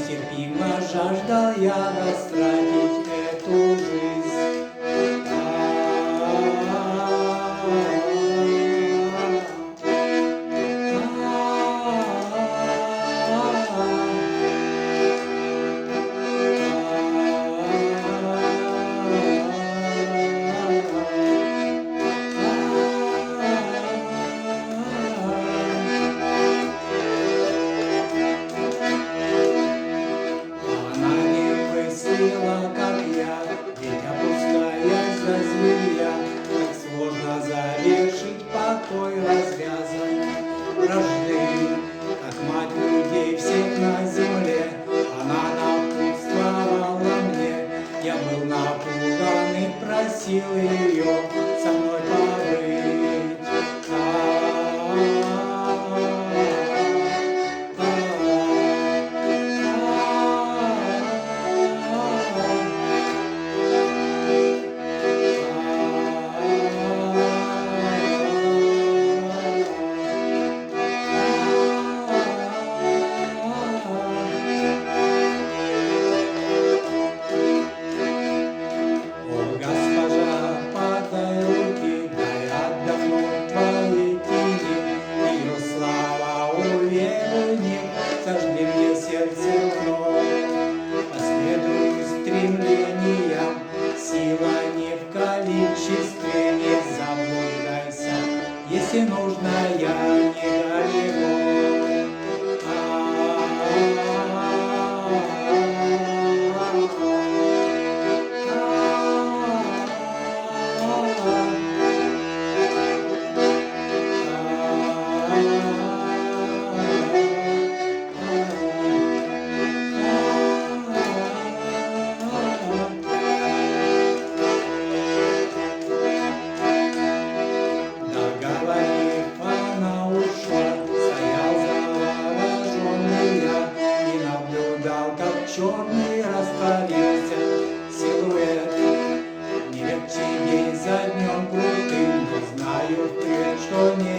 Нестерпимо жаждал я растратить эту жизнь. Как я, ведь опускаясь за зверя, как сложно завершить покой развязан вражды, как мать людей всех на земле. Она напутствовала мне, я был напуган и просил ее со мной побыть. Сожги мне сердце вновь, последуй стремлениям, сила не в количестве, не заблуждайся, если нужно, я недалеко. Черный растворился силуэт, не легче день за днем крутым, но знаю впредь, что не